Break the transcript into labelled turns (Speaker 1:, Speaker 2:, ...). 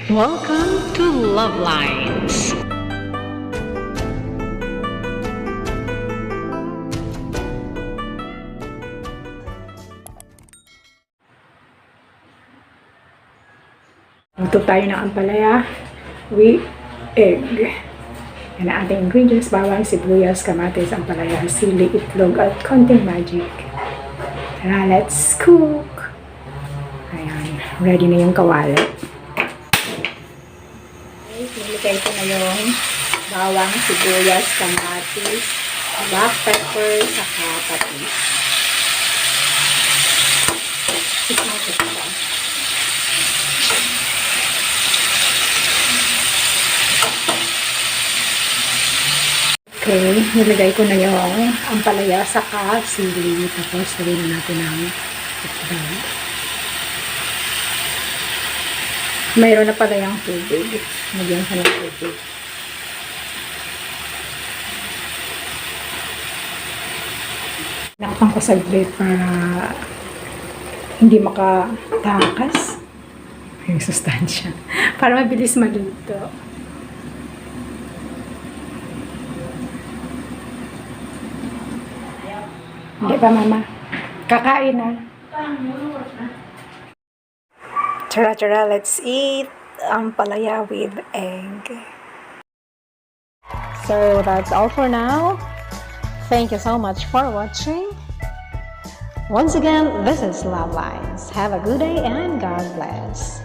Speaker 1: Welcome to LuvLiNes.
Speaker 2: Luto tayo ng ampalaya with egg. Yan ang ating ingredients: bawang, sibuyas, kamatis, ampalaya, sili, itlog, at konting magic. Tara, let's cook! Ayan, ready na yung kawali. Okay, nilagay ko na yung bawang, sibuyas, kamatis, black pepper, saka patis. Isang ko pa. Okay, nilagay ko na yung ampalaya saka sili. Tapos lagyan na natin ang itlog. Mayroon na pala yung tubig. Nagyan ko ng tubig. Nakapang ko saglit para hindi makatakas yung sustansya. Para mabilis maluto. Hindi pa, Mama? Kakain na. Tara, let's eat ampalaya with egg.
Speaker 3: So that's all for now. Thank you so much for watching. Once again, this is LuvLiNes. Have a good day and God bless.